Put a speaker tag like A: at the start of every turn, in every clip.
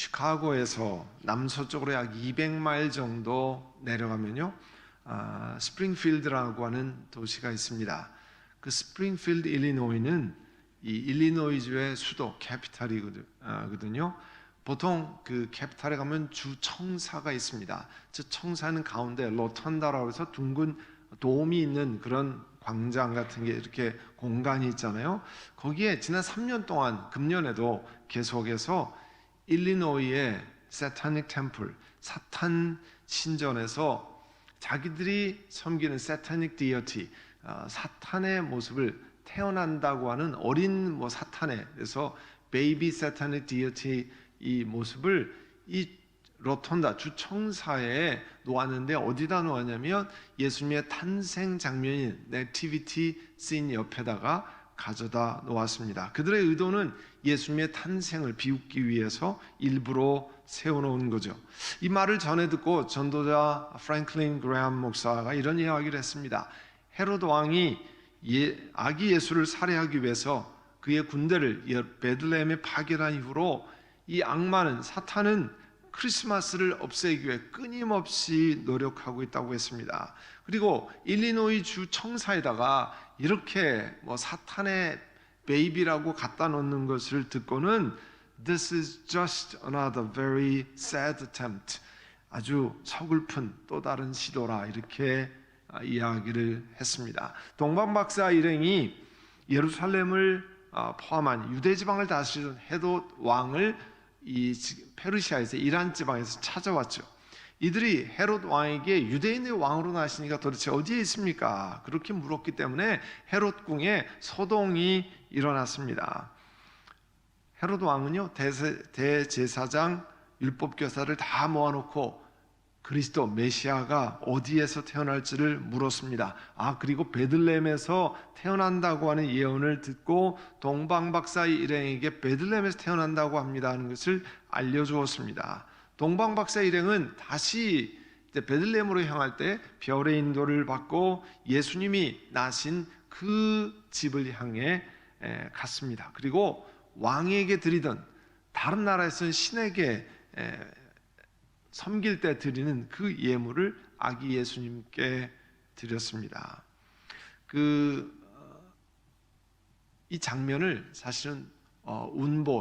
A: 시카고에서 남서쪽으로 약 200마일 정도 내려가면요, 스프링필드라고 하는 도시가 있습니다. 그 스프링필드 일리노이는 이 일리노이주의 수도 캐피탈이거든요. 보통 그 캐피탈에 가면 주청사가 있습니다. 저 청사는 가운데 로턴다라고 해서 둥근 돔이 있는 그런 광장 같은 게 이렇게 공간이 있잖아요. 거기에 지난 3년 동안 금년에도 계속해서 일리노이의 사타닉 템플, 사탄 신전에서 자기들이 섬기는 사타닉 디어티, 사탄의 모습을 태어난다고 하는 어린 사탄에, 그래서 베이비 사타닉 디어티 이 모습을 이 로톤다 주청사에 놓았는데, 어디다 놓았냐면 예수님의 탄생 장면인 네티비티 씬 옆에다가 가져다 놓았습니다. 그들의 의도는 예수님의 탄생을 비웃기 위해서 일부러 세워놓은 거죠. 이 말을 전해 듣고 전도자 프랭클린 그레엄 목사가 이런 이야기를 했습니다. 헤롯 왕이 아기 예수를 살해하기 위해서 그의 군대를 베들레헴에 파견한 이후로 이 악마는, 사탄은 크리스마스를 없애기 위해 끊임없이 노력하고 있다고 했습니다. 그리고 일리노이 주 청사에다가 이렇게 사탄의 베이비라고 갖다 놓는 것을 듣고는 This is just another very sad attempt, 아주 서글픈 또 다른 시도라, 이렇게 이야기를 했습니다. 동방박사 일행이 예루살렘을 포함한 유대 지방을 다스리던 헤롯 왕을 이 페르시아에서 이란 지방에서 찾아왔죠. 이들이 헤롯 왕에게 유대인의 왕으로 나시니까 도대체 어디에 있습니까? 그렇게 물었기 때문에 헤롯 궁에 소동이 일어났습니다. 헤롯 왕은요, 대제사장, 율법교사를 다 모아놓고 그리스도 메시아가 어디에서 태어날지를 물었습니다. 그리고 베들레헴에서 태어난다고 하는 예언을 듣고 동방박사 일행에게 베들레헴에서 태어난다고 합니다 하는 것을 알려주었습니다. 동방박사 일행은 다시 베들레헴으로 향할 때 별의 인도를 받고 예수님이 나신 그 집을 향해 갔습니다. 그리고 왕에게 드리던, 다른 나라에서는 신에게 섬길 때 드리는 그 예물을 아기 예수님께 드렸습니다. 이 장면을 사실은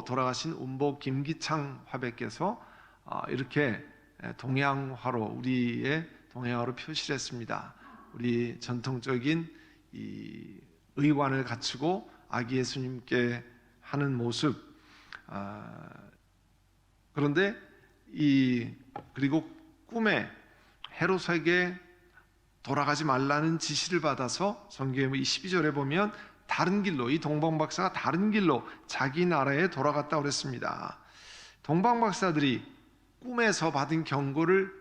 A: 돌아가신 운보 김기창 화백께서 이렇게 동양화로, 우리의 동양화로 표시를 했습니다. 우리 전통적인 이 의관을 갖추고 아기 예수님께 하는 모습. 그런데 그리고 꿈에 헤롯에게 돌아가지 말라는 지시를 받아서 성경의 12절에 보면 다른 길로, 이 동방박사가 다른 길로 자기 나라에 돌아갔다고 그랬습니다. 동방박사들이 꿈에서 받은 경고를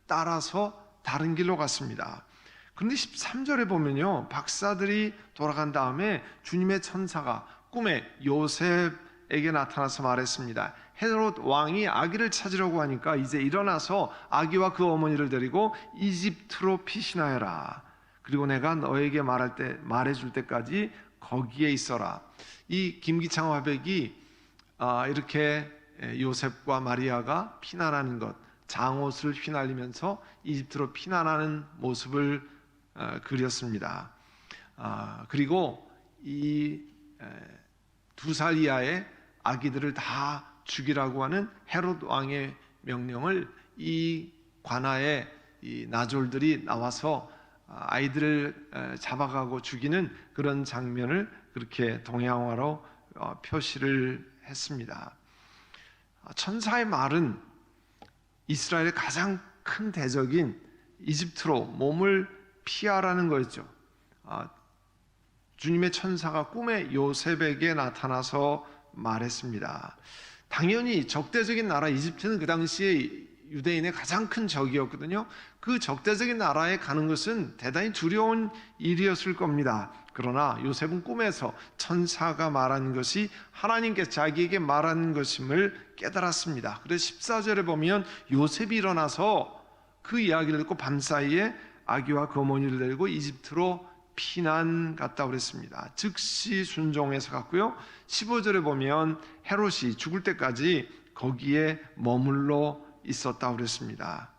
A: 따라서 다른 길로 갔습니다. 그런데 13절에 보면요, 박사들이 돌아간 다음에 주님의 천사가 꿈에 요셉에게 나타나서 말했습니다. 헤롯 왕이 아기를 찾으려고 하니까 이제 일어나서 아기와 그 어머니를 데리고 이집트로 피신하여라. 그리고 내가 너에게 말해줄 때까지 거기에 있어라. 이 김기창 화백이 이렇게 요셉과 마리아가 피난하는 것, 장옷을 휘날리면서 이집트로 피난하는 모습을 그렸습니다. 그리고 이 2살 이하의 아기들을 다 죽이라고 하는 헤롯 왕의 명령을 이 관아에 이 나졸들이 나와서 아이들을 잡아가고 죽이는 그런 장면을 그렇게 동양화로 표시를 했습니다. 천사의 말은 이스라엘의 가장 큰 대적인 이집트로 몸을 피하라는 거였죠. 주님의 천사가 꿈에 요셉에게 나타나서 말했습니다. 당연히 적대적인 나라 이집트는 그 당시에 유대인의 가장 큰 적이었거든요. 그 적대적인 나라에 가는 것은 대단히 두려운 일이었을 겁니다. 그러나 요셉은 꿈에서 천사가 말한 것이 하나님께서 자기에게 말한 것임을 깨달았습니다. 그래서 14절에 보면 요셉이 일어나서 그 이야기를 듣고 밤사이에 아기와 그 어머니를 데리고 이집트로 피난 갔다고 그랬습니다. 즉시 순종해서 갔고요. 15절에 보면 헤롯이 죽을 때까지 거기에 머물러 있었다고 그랬습니다.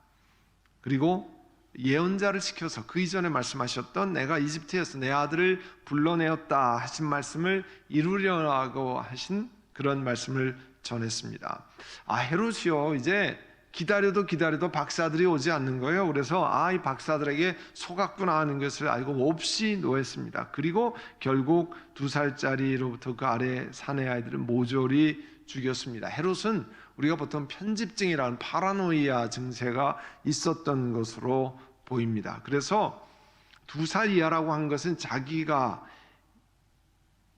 A: 그리고 예언자를 시켜서 그 이전에 말씀하셨던 내가 이집트에서 내 아들을 불러내었다 하신 말씀을 이루려고 하신 그런 말씀을 전했습니다. 헤롯이요, 이제 기다려도 박사들이 오지 않는 거예요. 그래서 이 박사들에게 속았구나 하는 것을 알고 몹시 노했습니다. 그리고 결국 2살짜리로부터 그 아래 사내 아이들을 모조리 죽였습니다. 헤롯은 우리가 보통 편집증이라는 파라노이아 증세가 있었던 것으로 보입니다. 그래서 2살 이하라고 한 것은 자기가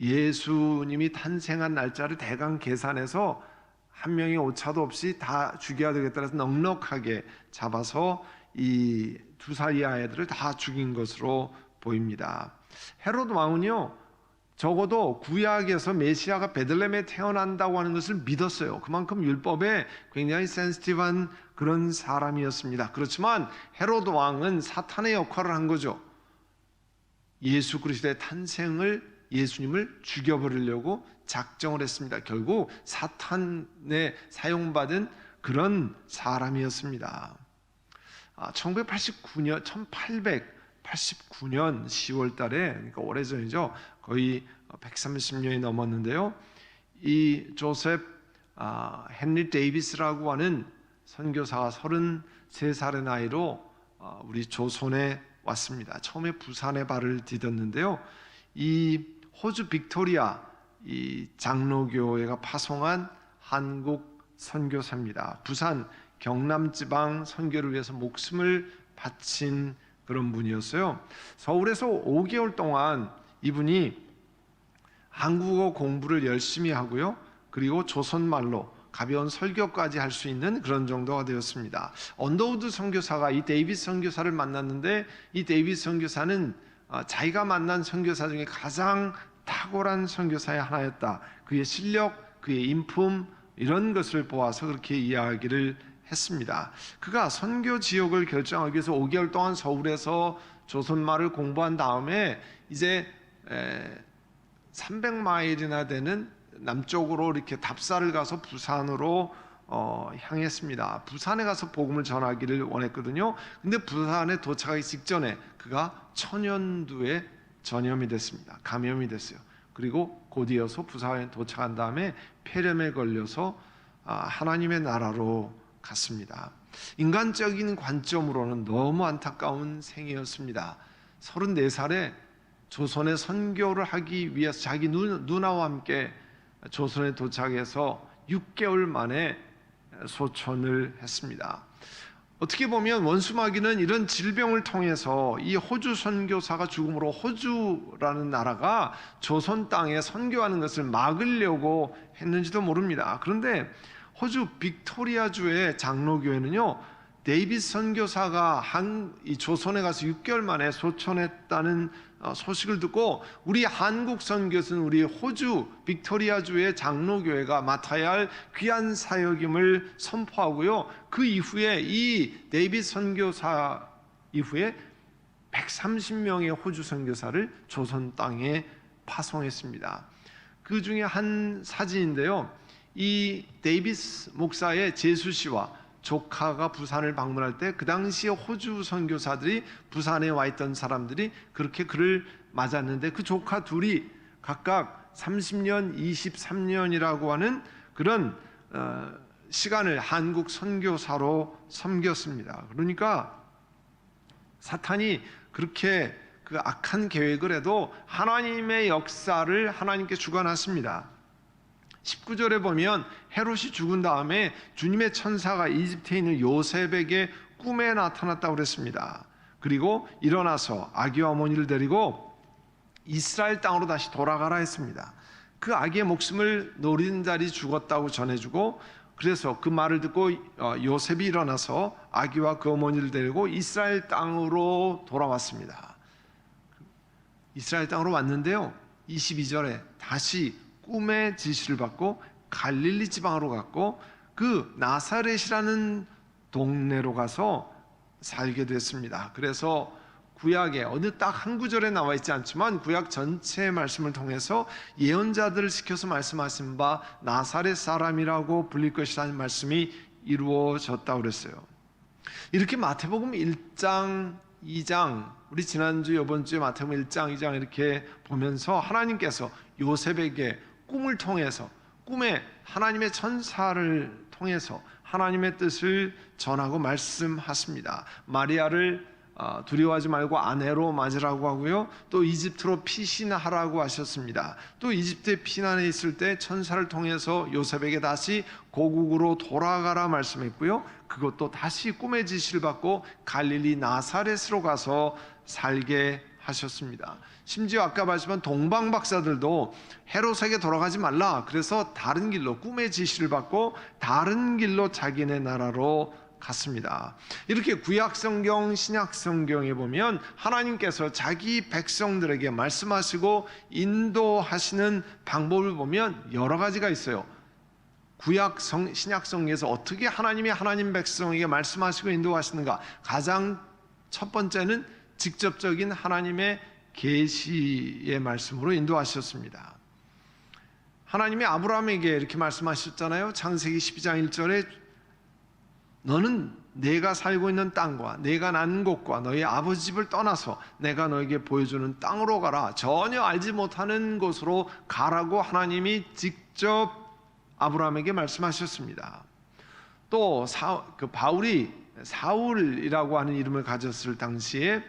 A: 예수님이 탄생한 날짜를 대강 계산해서 한 명이 오차도 없이 다 죽여야 되겠다 해서 넉넉하게 잡아서 이 2살 이하 애들을 다 죽인 것으로 보입니다. 헤롯 왕은요, 적어도 구약에서 메시아가 베들레헴에 태어난다고 하는 것을 믿었어요. 그만큼 율법에 굉장히 센시티브한 그런 사람이었습니다. 그렇지만 헤롯 왕은 사탄의 역할을 한 거죠. 예수 그리스도의 탄생을, 예수님을 죽여버리려고 작정을 했습니다. 결국 사탄에 사용받은 그런 사람이었습니다. 1889년 10월 달에, 그러니까 오래전이죠. 거의 130년이 넘었는데요. 이 조셉 헨리 데이비스라고 하는 선교사가 33살의 나이로 우리 조선에 왔습니다. 처음에 부산에 발을 디뎠는데요. 이 호주 빅토리아 이 장로교회가 파송한 한국 선교사입니다. 부산 경남지방 선교를 위해서 목숨을 바친 그런 분이었어요. 서울에서 5개월 동안 이분이 한국어 공부를 열심히 하고요. 그리고 조선말로 가벼운 설교까지 할 수 있는 그런 정도가 되었습니다. 언더우드 선교사가 이 데이비스 선교사를 만났는데, 이 데이비스 선교사는 자기가 만난 선교사 중에 가장 탁월한 선교사의 하나였다. 그의 실력, 그의 인품, 이런 것을 보아서 그렇게 이야기를 했습니다. 그가 선교 지역을 결정하기 위해서 5개월 동안 서울에서 조선말을 공부한 다음에 이제 300마일이나 되는 남쪽으로 이렇게 답사를 가서 부산으로 향했습니다. 부산에 가서 복음을 전하기를 원했거든요. 근데 부산에 도착하기 직전에 그가 천연두에 전염이 됐습니다. 감염이 됐어요. 그리고 곧이어서 부산에 도착한 다음에 폐렴에 걸려서 하나님의 나라로 갔습니다. 인간적인 관점으로는 너무 안타까운 생이었습니다. 34살에 조선에 선교를 하기 위해서 자기 누나와 함께 조선에 도착해서 6개월 만에 소천을 했습니다. 어떻게 보면 원수마귀는 이런 질병을 통해서 이 호주 선교사가 죽음으로 호주라는 나라가 조선 땅에 선교하는 것을 막으려고 했는지도 모릅니다. 그런데 호주 빅토리아주의 장로교회는요, 데이비스 선교사가 이 조선에 가서 6개월 만에 소천했다는 소식을 듣고 우리 한국 선교사는 우리 호주 빅토리아주의 장로교회가 맡아야 할 귀한 사역임을 선포하고요. 그 이후에 이 데이비스 선교사 이후에 130명의 호주 선교사를 조선 땅에 파송했습니다. 그 중에 한 사진인데요. 이 데이비스 목사의 제수 씨와 조카가 부산을 방문할 때 그 당시에 호주 선교사들이 부산에 와 있던 사람들이 그렇게 그를 맞았는데, 그 조카 둘이 각각 30년, 23년이라고 하는 그런 시간을 한국 선교사로 섬겼습니다. 그러니까 사탄이 그렇게 그 악한 계획을 해도 하나님의 역사를 하나님께 주관했습니다. 19절에 보면 헤롯이 죽은 다음에 주님의 천사가 이집트에 있는 요셉에게 꿈에 나타났다고 그랬습니다. 그리고 일어나서 아기와 어머니를 데리고 이스라엘 땅으로 다시 돌아가라 했습니다. 그 아기의 목숨을 노린자리 죽었다고 전해주고, 그래서 그 말을 듣고 요셉이 일어나서 아기와 그 어머니를 데리고 이스라엘 땅으로 돌아왔습니다. 이스라엘 땅으로 왔는데요, 22절에 다시 꿈의 지시를 받고 갈릴리 지방으로 갔고 그 나사렛이라는 동네로 가서 살게 됐습니다. 그래서 구약에 어느 딱 한 구절에 나와 있지 않지만 구약 전체의 말씀을 통해서 예언자들을 시켜서 말씀하신 바 나사렛 사람이라고 불릴 것이라는 말씀이 이루어졌다고 그랬어요. 이렇게 마태복음 1장, 2장, 우리 지난주 이번 주에 마태복음 1장, 2장 이렇게 보면서 하나님께서 요셉에게 꿈을 통해서 꿈에 하나님의 천사를 통해서 하나님의 뜻을 전하고 말씀하십니다. 마리아를 두려워하지 말고 아내로 맞으라고 하고요. 또 이집트로 피신하라고 하셨습니다. 또 이집트에 피난해 있을 때 천사를 통해서 요셉에게 다시 고국으로 돌아가라 말씀했고요. 그것도 다시 꿈의 지시를 받고 갈릴리 나사렛으로 가서 살게 하셨습니다. 심지어 아까 말씀한 동방 박사들도 헤롯에게 돌아가지 말라. 그래서 다른 길로 꿈의 지시를 받고 다른 길로 자기네 나라로 갔습니다. 이렇게 구약 성경, 신약 성경에 보면 하나님께서 자기 백성들에게 말씀하시고 인도하시는 방법을 보면 여러 가지가 있어요. 구약 신약 성경에서 어떻게 하나님이 하나님 백성에게 말씀하시고 인도하시는가? 가장 첫 번째는 직접적인 하나님의 계시의 말씀으로 인도하셨습니다. 하나님이 아브라함에게 이렇게 말씀하셨잖아요. 창세기 12장 1절에 너는 내가 살고 있는 땅과 내가 난 곳과 너희 아버지 집을 떠나서 내가 너에게 보여주는 땅으로 가라. 전혀 알지 못하는 곳으로 가라고 하나님이 직접 아브라함에게 말씀하셨습니다. 또 바울이 사울이라고 하는 이름을 가졌을 당시에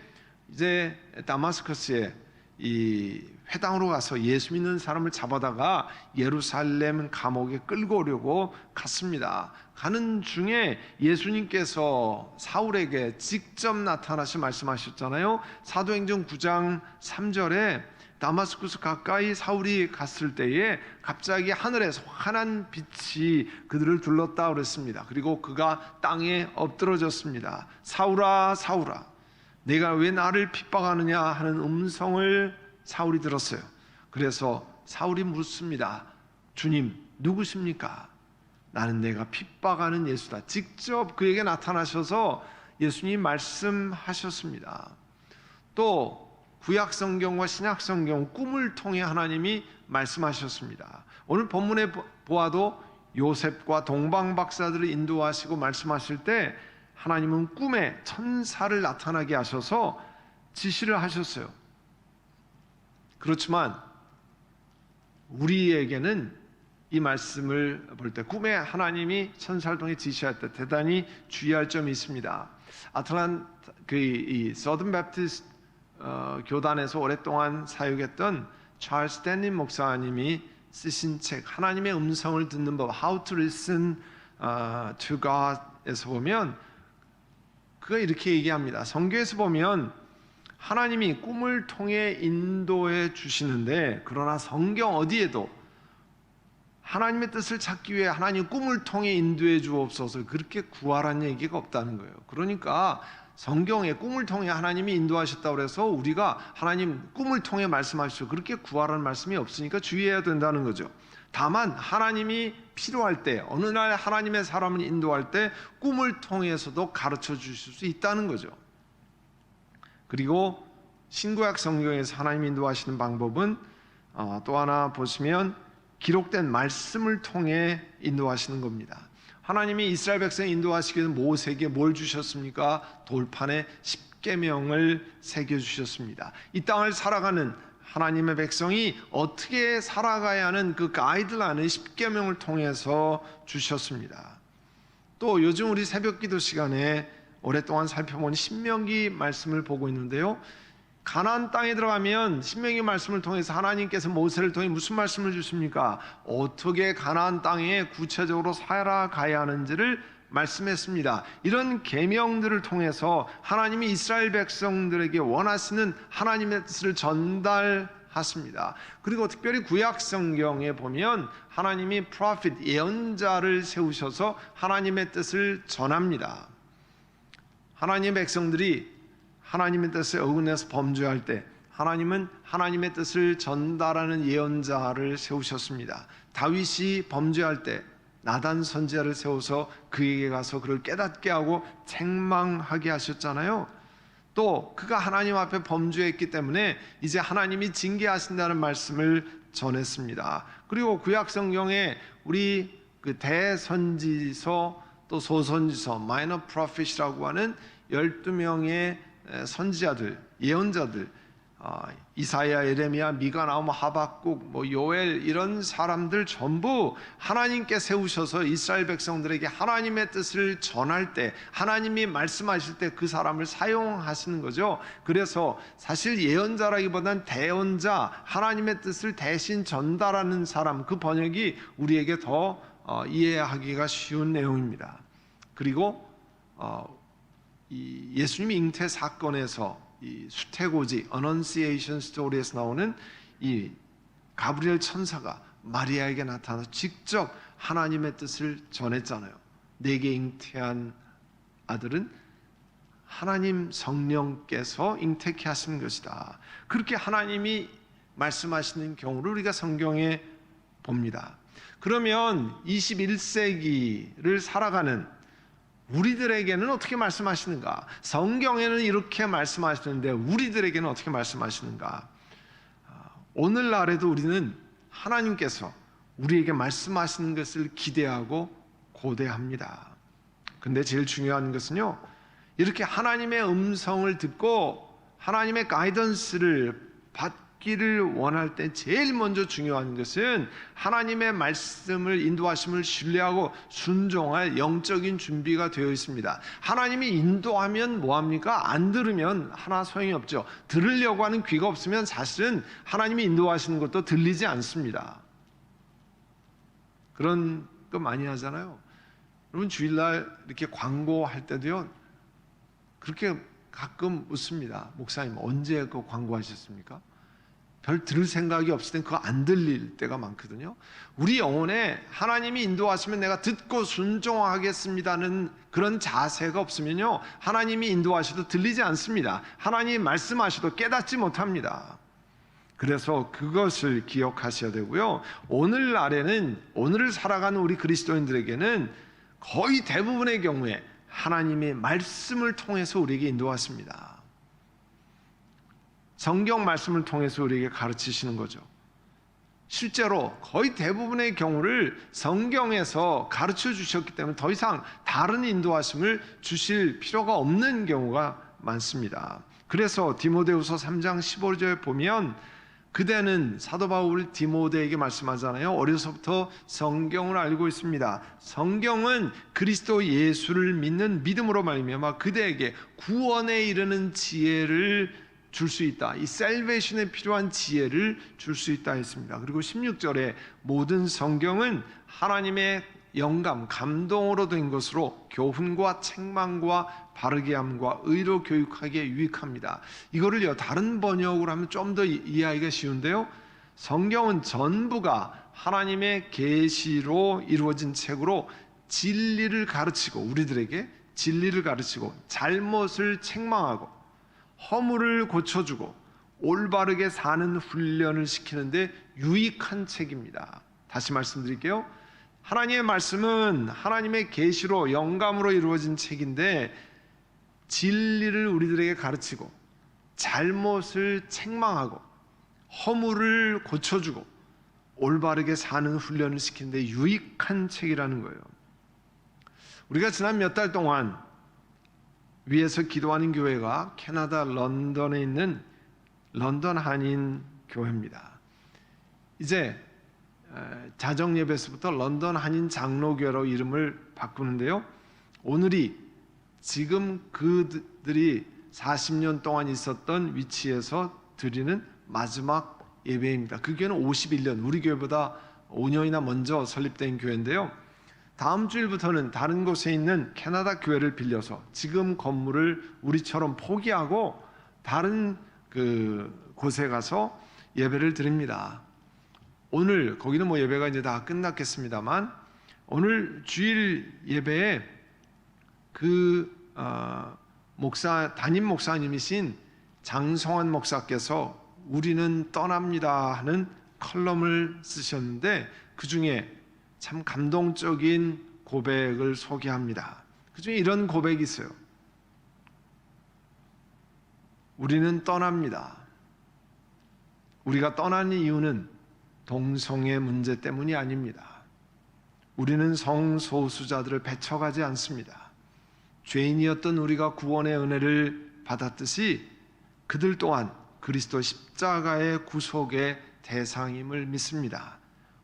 A: 이제 다마스커스에 이 회당으로 가서 예수 믿는 사람을 잡아다가 예루살렘 감옥에 끌고 오려고 갔습니다. 가는 중에 예수님께서 사울에게 직접 나타나시 말씀하셨잖아요. 사도행전 9장 3절에 다마스쿠스 가까이 사울이 갔을 때에 갑자기 하늘에서 환한 빛이 그들을 둘렀다 그랬습니다. 그리고 그가 땅에 엎드러졌습니다. 사울아 사울아 내가 왜 나를 핍박하느냐 하는 음성을 사울이 들었어요. 그래서 사울이 묻습니다. 주님 누구십니까? 나는 내가 핍박하는 예수다. 직접 그에게 나타나셔서 예수님이 말씀하셨습니다. 또 구약 성경과 신약 성경 꿈을 통해 하나님이 말씀하셨습니다. 오늘 본문에 보아도 요셉과 동방 박사들을 인도하시고 말씀하실 때 하나님은 꿈에 천사를 나타나게 하셔서 지시를 하셨어요. 그렇지만 우리에게는 이 말씀을 볼 때 꿈에 하나님이 천사를 통해 지시할 때 대단히 주의할 점이 있습니다. 이 서든 베프티스트 교단에서 오랫동안 사역했던 찰스 스탠린 목사님이 쓰신 책 하나님의 음성을 듣는 법 How to Listen to God에서 보면 그가 이렇게 얘기합니다. 성경에서 보면 하나님이 꿈을 통해 인도해 주시는데 그러나 성경 어디에도 하나님의 뜻을 찾기 위해 하나님 꿈을 통해 인도해 주옵소서 그렇게 구하라는 얘기가 없다는 거예요. 그러니까 성경에 꿈을 통해 하나님이 인도하셨다고 해서 우리가 하나님 꿈을 통해 말씀하시오 그렇게 구하라는 말씀이 없으니까 주의해야 된다는 거죠. 다만 하나님이 필요할 때 어느 날 하나님의 사람을 인도할 때 꿈을 통해서도 가르쳐 주실 수 있다는 거죠. 그리고 신구약 성경에서 하나님 인도하시는 방법은 또 하나 보시면 기록된 말씀을 통해 인도하시는 겁니다. 하나님이 이스라엘 백성 인도하시기 위해서 모세에게 뭘 주셨습니까? 돌판에 십계명을 새겨주셨습니다. 이 땅을 살아가는 하나님의 백성이 어떻게 살아가야 하는 그 가이드라인을 십계명을 통해서 주셨습니다. 또 요즘 우리 새벽기도 시간에 오랫동안 살펴본 신명기 말씀을 보고 있는데요. 가나안 땅에 들어가면 신명기 말씀을 통해서 하나님께서 모세를 통해 무슨 말씀을 주십니까? 어떻게 가나안 땅에 구체적으로 살아가야 하는지를 말씀했습니다. 이런 계명들을 통해서 하나님이 이스라엘 백성들에게 원하시는 하나님의 뜻을 전달하십니다. 그리고 특별히 구약 성경에 보면 하나님이 프로핏 예언자를 세우셔서 하나님의 뜻을 전합니다. 하나님의 백성들이 하나님의 뜻에 어긋내서 범죄할 때 하나님은 하나님의 뜻을 전달하는 예언자를 세우셨습니다. 다윗이 범죄할 때 나단 선지자를 세워서 그에게 가서 그를 깨닫게 하고 책망하게 하셨잖아요. 또 그가 하나님 앞에 범죄했기 때문에 이제 하나님이 징계하신다는 말씀을 전했습니다. 그리고 구약 성경에 우리 그 대선지서 또 소선지서 마이너 프로핏이라고 하는 12명의 선지자들, 예언자들, 이사야, 예레미야, 미가, 나움, 하박국, 요엘 이런 사람들 전부 하나님께 세우셔서 이스라엘 백성들에게 하나님의 뜻을 전할 때, 하나님이 말씀하실 때 그 사람을 사용하시는 거죠. 그래서 사실 예언자라기보단 대언자, 하나님의 뜻을 대신 전달하는 사람, 그 번역이 우리에게 더 이해하기가 쉬운 내용입니다. 그리고 이 예수님 잉태 사건에서 이 수태고지 Annunciation Story에서 나오는 이 가브리엘 천사가 마리아에게 나타나서 직접 하나님의 뜻을 전했잖아요. 내게 잉태한 아들은 하나님 성령께서 잉태케 하시는 것이다. 그렇게 하나님이 말씀하시는 경우를 우리가 성경에 봅니다. 그러면 21세기를 살아가는 우리들에게는 어떻게 말씀하시는가? 성경에는 이렇게 말씀하시는데 우리들에게는 어떻게 말씀하시는가? 오늘날에도 우리는 하나님께서 우리에게 말씀하시는 것을 기대하고 고대합니다. 근데 제일 중요한 것은요, 이렇게 하나님의 음성을 듣고 하나님의 가이던스를 받기를 원할 때 제일 먼저 중요한 것은 하나님의 말씀을 인도하심을 신뢰하고 순종할 영적인 준비가 되어 있습니다. 하나님이 인도하면 뭐합니까? 안 들으면 하나 소용이 없죠. 들으려고 하는 귀가 없으면 사실은 하나님이 인도하시는 것도 들리지 않습니다. 그런 거 많이 하잖아요. 여러분 주일날 이렇게 광고할 때도요, 그렇게 가끔 웃습니다. 목사님 언제 그 광고하셨습니까? 별 들을 생각이 없을 땐 그거 안 들릴 때가 많거든요. 우리 영혼에 하나님이 인도하시면 내가 듣고 순종하겠습니다는 그런 자세가 없으면요, 하나님이 인도하셔도 들리지 않습니다. 하나님이 말씀하셔도 깨닫지 못합니다. 그래서 그것을 기억하셔야 되고요, 오늘날에는, 오늘을 살아가는 우리 그리스도인들에게는 거의 대부분의 경우에 하나님의 말씀을 통해서 우리에게 인도하십니다. 성경 말씀을 통해서 우리에게 가르치시는 거죠. 실제로 거의 대부분의 경우를 성경에서 가르쳐 주셨기 때문에 더 이상 다른 인도하심을 주실 필요가 없는 경우가 많습니다. 그래서 디모데후서 3장 15절에 보면 그대는, 사도 바울 디모데에게 말씀하잖아요. 어려서부터 성경을 알고 있습니다. 성경은 그리스도 예수를 믿는 믿음으로 말미암아 그대에게 구원에 이르는 지혜를 줄 수 있다. 이 셀베이션에 필요한 지혜를 줄 수 있다 했습니다. 그리고 16절에 모든 성경은 하나님의 영감, 감동으로 된 것으로 교훈과 책망과 바르게 함과 의로 교육하기에 유익합니다. 이거를요, 다른 번역으로 하면 좀 더 이해하기가 쉬운데요, 성경은 전부가 하나님의 계시로 이루어진 책으로 진리를 가르치고, 우리들에게 진리를 가르치고 잘못을 책망하고 허물을 고쳐주고 올바르게 사는 훈련을 시키는데 유익한 책입니다. 다시 말씀드릴게요. 하나님의 말씀은 하나님의 계시로 영감으로 이루어진 책인데 진리를 우리들에게 가르치고 잘못을 책망하고 허물을 고쳐주고 올바르게 사는 훈련을 시키는데 유익한 책이라는 거예요. 우리가 지난 몇 달 동안 위에서 기도하는 교회가 캐나다 런던에 있는 런던 한인 교회입니다. 이제 자정 예배에서부터 런던 한인 장로교회로 이름을 바꾸는데요, 오늘이 지금 그들이 40년 동안 있었던 위치에서 드리는 마지막 예배입니다. 그 교회는 51년, 우리 교회보다 5년이나 먼저 설립된 교회인데요, 다음 주일부터는 다른 곳에 있는 캐나다 교회를 빌려서 지금 건물을 우리처럼 포기하고 다른 그 곳에 가서 예배를 드립니다. 오늘 거기는 뭐 예배가 이제 다 끝났겠습니다만 오늘 주일 예배에 그 담임 목사님이신 장성환 목사께서 우리는 떠납니다 하는 컬럼을 쓰셨는데 그 중에 참 감동적인 고백을 소개합니다. 그 중에 이런 고백이 있어요. 우리는 떠납니다. 우리가 떠나는 이유는 동성애 문제 때문이 아닙니다. 우리는 성소수자들을 배척하지 않습니다. 죄인이었던 우리가 구원의 은혜를 받았듯이 그들 또한 그리스도 십자가의 구속의 대상임을 믿습니다.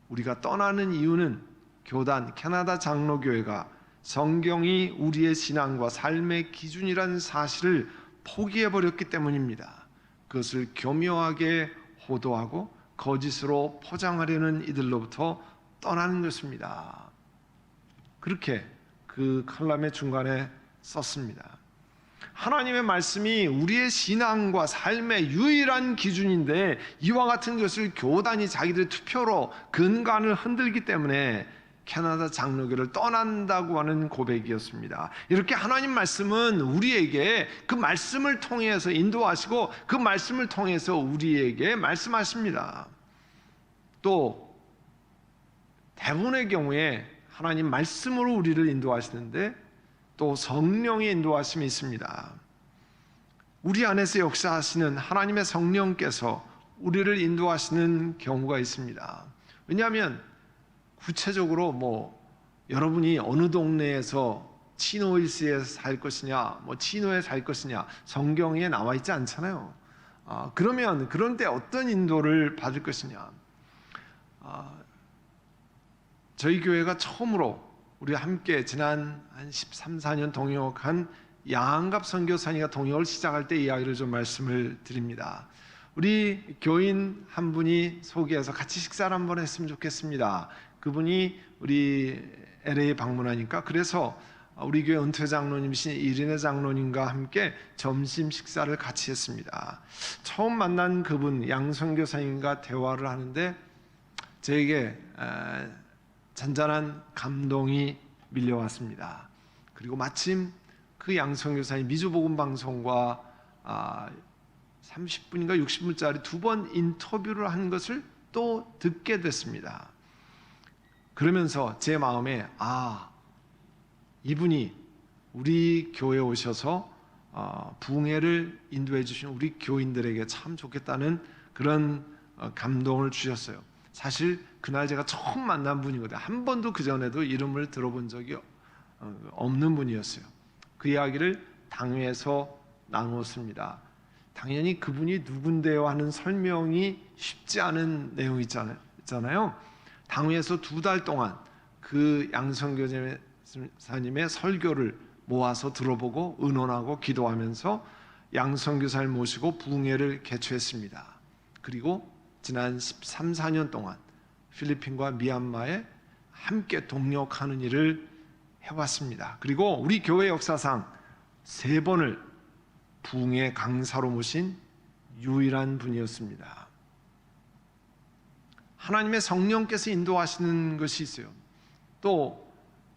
A: 우리가 떠나는 이유는 교단 캐나다 장로교회가 성경이 우리의 신앙과 삶의 기준이라는 사실을 포기해버렸기 때문입니다. 그것을 교묘하게 호도하고 거짓으로 포장하려는 이들로부터 떠나는 것입니다. 그렇게 그 칼럼의 중간에 썼습니다. 하나님의 말씀이 우리의 신앙과 삶의 유일한 기준인데 이와 같은 것을 교단이 자기들의 투표로 근간을 흔들기 때문에 캐나다 장로교를 떠난다고 하는 고백이었습니다. 이렇게 하나님 말씀은 우리에게 그 말씀을 통해서 인도하시고 그 말씀을 통해서 우리에게 말씀하십니다. 또 대부분의 경우에 하나님 말씀으로 우리를 인도하시는데 또 성령의 인도하심이 있습니다. 우리 안에서 역사하시는 하나님의 성령께서 우리를 인도하시는 경우가 있습니다. 왜냐하면 구체적으로 여러분이 어느 동네에서 치노일스에 살 것이냐, 치노에 살 것이냐 성경에 나와 있지 않잖아요. 그러면 그런 때 어떤 인도를 받을 것이냐? 저희 교회가 처음으로 우리 함께 지난 한 13, 14년 동역한 양갑 선교사님과 동역을 시작할 때 이야기를 좀 말씀을 드립니다. 우리 교인 한 분이 소개해서 같이 식사를 한번 했으면 좋겠습니다. 그분이 우리 LA 방문하니까 그래서 우리 교회 은퇴 장로님이신 이린혜 장로님과 함께 점심 식사를 같이 했습니다. 처음 만난 그분 양 선교사님과 대화를 하는데 저에게 잔잔한 감동이 밀려왔습니다. 그리고 마침 그 양 선교사님 미주복음 방송과 30분인가 60분짜리 2번 인터뷰를 한 것을 또 듣게 됐습니다. 그러면서 제 마음에 이분이 우리 교회에 오셔서 부흥회를 인도해 주신 우리 교인들에게 참 좋겠다는 그런 감동을 주셨어요. 사실 그날 제가 처음 만난 분이거든요. 한 번도 그전에도 이름을 들어본 적이 없는 분이었어요. 그 이야기를 당회에서 나누었습니다. 당연히 그분이 누군데요 하는 설명이 쉽지 않은 내용이 있잖아요. 당회에서 2달 동안 그 양선교사님의 설교를 모아서 들어보고 의논하고 기도하면서 양선교사를 모시고 부흥회를 개최했습니다. 그리고 지난 13, 14년 동안 필리핀과 미얀마에 함께 동역하는 일을 해왔습니다. 그리고 우리 교회 역사상 3번을 부흥회 강사로 모신 유일한 분이었습니다. 하나님의 성령께서 인도하시는 것이 있어요. 또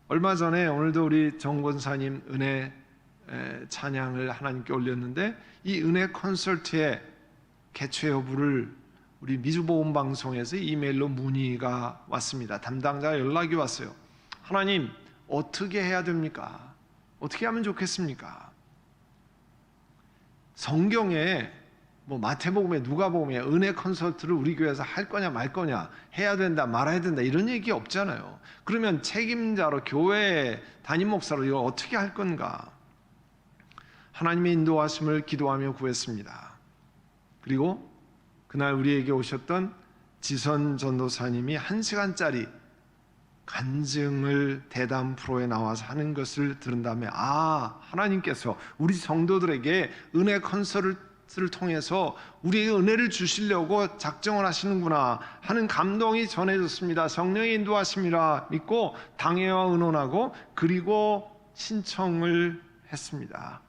A: 얼마 전에 오늘도 우리 정 권사님 은혜 찬양을 하나님께 올렸는데 이 은혜 콘서트의 개최 여부를 우리 미주보험 방송에서 이메일로 문의가 왔습니다. 담당자 연락이 왔어요. 하나님 어떻게 해야 됩니까? 어떻게 하면 좋겠습니까? 성경에 마태복음에 누가복음에 은혜 콘서트를 우리 교회에서 할 거냐 말 거냐 해야 된다 말아야 된다 이런 얘기 없잖아요. 그러면 책임자로 교회 담임 목사로 이걸 어떻게 할 건가? 하나님의 인도하심을 기도하며 구했습니다. 그리고 그날 우리에게 오셨던 지선 전도사님이 1시간짜리 간증을 대담 프로에 나와서 하는 것을 들은 다음에 하나님께서 우리 성도들에게 은혜 콘서트를 통해서 우리에게 은혜를 주시려고 작정을 하시는구나 하는 감동이 전해졌습니다. 성령의 인도하심이라 믿고 당회와 의논하고 그리고 신청을 했습니다.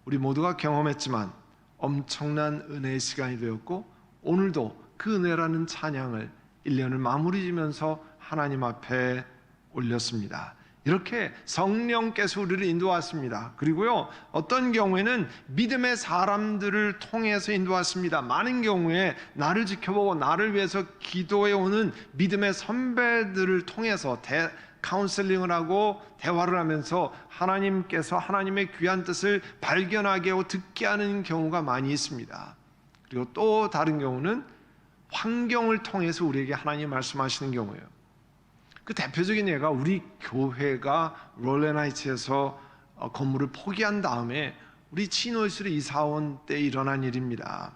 A: 우리 모두가 경험했지만 엄청난 은혜의 시간이 되었고 오늘도 그 은혜라는 찬양을 1년을 마무리 지면서 하나님 앞에 올렸습니다. 이렇게 성령께서 우리를 인도하십니다. 그리고요 어떤 경우에는 믿음의 사람들을 통해서 인도하십니다. 많은 경우에 나를 지켜보고 나를 위해서 기도해 오는 믿음의 선배들을 통해서 카운셀링을 하고 대화를 하면서 하나님께서 하나님의 귀한 뜻을 발견하게 하고 듣게 하는 경우가 많이 있습니다. 그리고 또 다른 경우는 환경을 통해서 우리에게 하나님 말씀하시는 경우예요. 그 대표적인 예가 우리 교회가 롤랜하이츠에서 건물을 포기한 다음에 우리 치노이스로 이사 온 때 일어난 일입니다.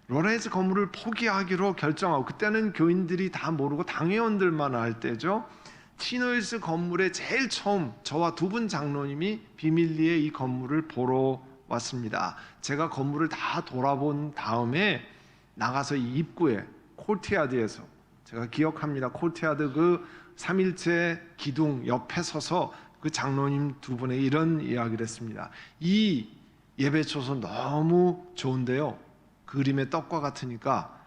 A: 롤랜하이츠 건물을 포기하기로 결정하고, 그때는 교인들이 다 모르고 당회원들만 알 때죠. 치노이스 건물에 제일 처음 저와 두 분 장로님이 비밀리에 이 건물을 보러 왔습니다. 제가 건물을 다 돌아본 다음에 나가서 이 입구에 콜트야드에서, 제가 기억합니다. 콜트야드 그 3일째 기둥 옆에 서서 그 장로님 두 분에게 이런 이야기를 했습니다. 이 예배초소 너무 좋은데요, 그림의 떡과 같으니까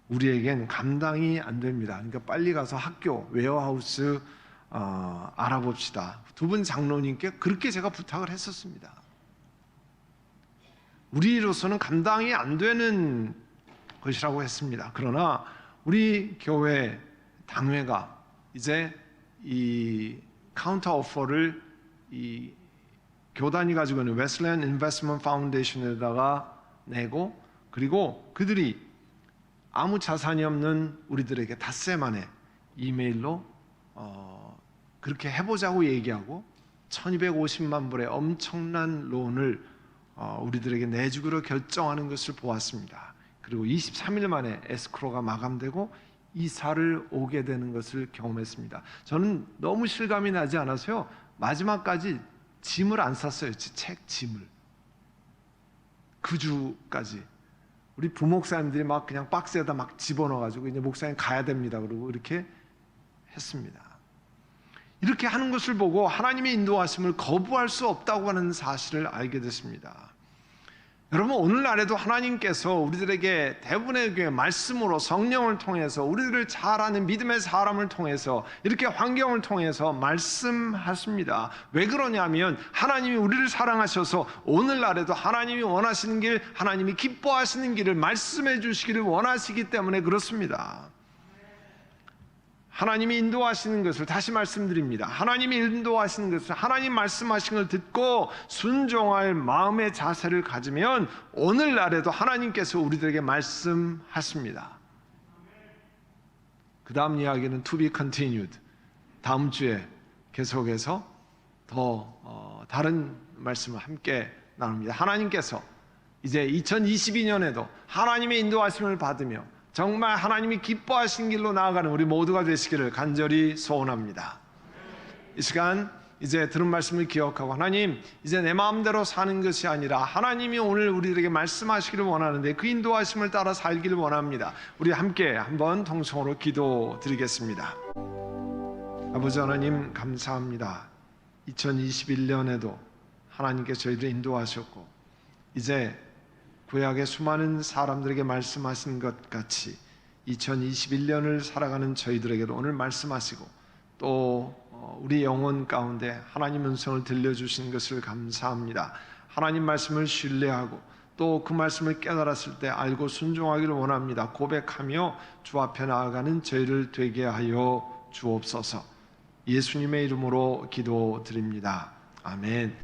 A: 우리에겐 감당이 안 됩니다. 그러니까 빨리 가서 학교 웨어하우스 알아봅시다. 두 분 장로님께 그렇게 제가 부탁을 했었습니다. 우리로서는 감당이 안 되는 것이라고 했습니다. 그러나 우리 교회 당회가 이제 이 카운터 오퍼를 이 교단이 가지고 있는 웨슬레이언 인베스트먼트 파운데이션에다가 내고, 그리고 그들이 아무 자산이 없는 우리들에게 닷새 만에 이메일로 그렇게 해보자고 얘기하고 1250만 불의 엄청난 론을 우리들에게 내주기로 결정하는 것을 보았습니다. 그리고 23일 만에 에스크로가 마감되고 이사를 오게 되는 것을 경험했습니다. 저는 너무 실감이 나지 않아서요, 마지막까지 짐을 안 쌌어요. 책 짐을. 그 주까지 우리 부목사님들이 막 그냥 박스에다 막 집어넣어가지고 이제 목사님 가야 됩니다 그러고 이렇게 했습니다. 이렇게 하는 것을 보고 하나님의 인도하심을 거부할 수 없다고 하는 사실을 알게 됐습니다. 여러분, 오늘날에도 하나님께서 우리들에게 대부분의 교회 말씀으로 성령을 통해서 우리들을 잘 아는 믿음의 사람을 통해서 이렇게 환경을 통해서 말씀하십니다. 왜 그러냐면 하나님이 우리를 사랑하셔서 오늘날에도 하나님이 원하시는 길, 하나님이 기뻐하시는 길을 말씀해 주시기를 원하시기 때문에 그렇습니다. 하나님이 인도하시는 것을 다시 말씀드립니다. 하나님이 인도하시는 것을, 하나님 말씀하신 걸 듣고 순종할 마음의 자세를 가지면 오늘날에도 하나님께서 우리들에게 말씀하십니다. 그 다음 이야기는 to be continued. 다음 주에 계속해서 더 다른 말씀을 함께 나눕니다. 하나님께서 이제 2022년에도 하나님의 인도하심을 받으며 정말 하나님이 기뻐하신 길로 나아가는 우리 모두가 되시기를 간절히 소원합니다. 이 시간 이제 들은 말씀을 기억하고, 하나님, 이제 내 마음대로 사는 것이 아니라 하나님이 오늘 우리들에게 말씀하시기를 원하는데 그 인도하심을 따라 살기를 원합니다. 우리 함께 한번 통성으로 기도드리겠습니다. 아버지 하나님, 감사합니다. 2021년에도 하나님께서 저희를 인도하셨고, 이제 구약의 수많은 사람들에게 말씀하신 것 같이 2021년을 살아가는 저희들에게도 오늘 말씀하시고, 또 우리 영혼 가운데 하나님 음성을 들려주신 것을 감사합니다. 하나님 말씀을 신뢰하고 또 그 말씀을 깨달았을 때 알고 순종하기를 원합니다. 고백하며 주 앞에 나아가는 저희를 되게 하여 주옵소서. 예수님의 이름으로 기도드립니다. 아멘.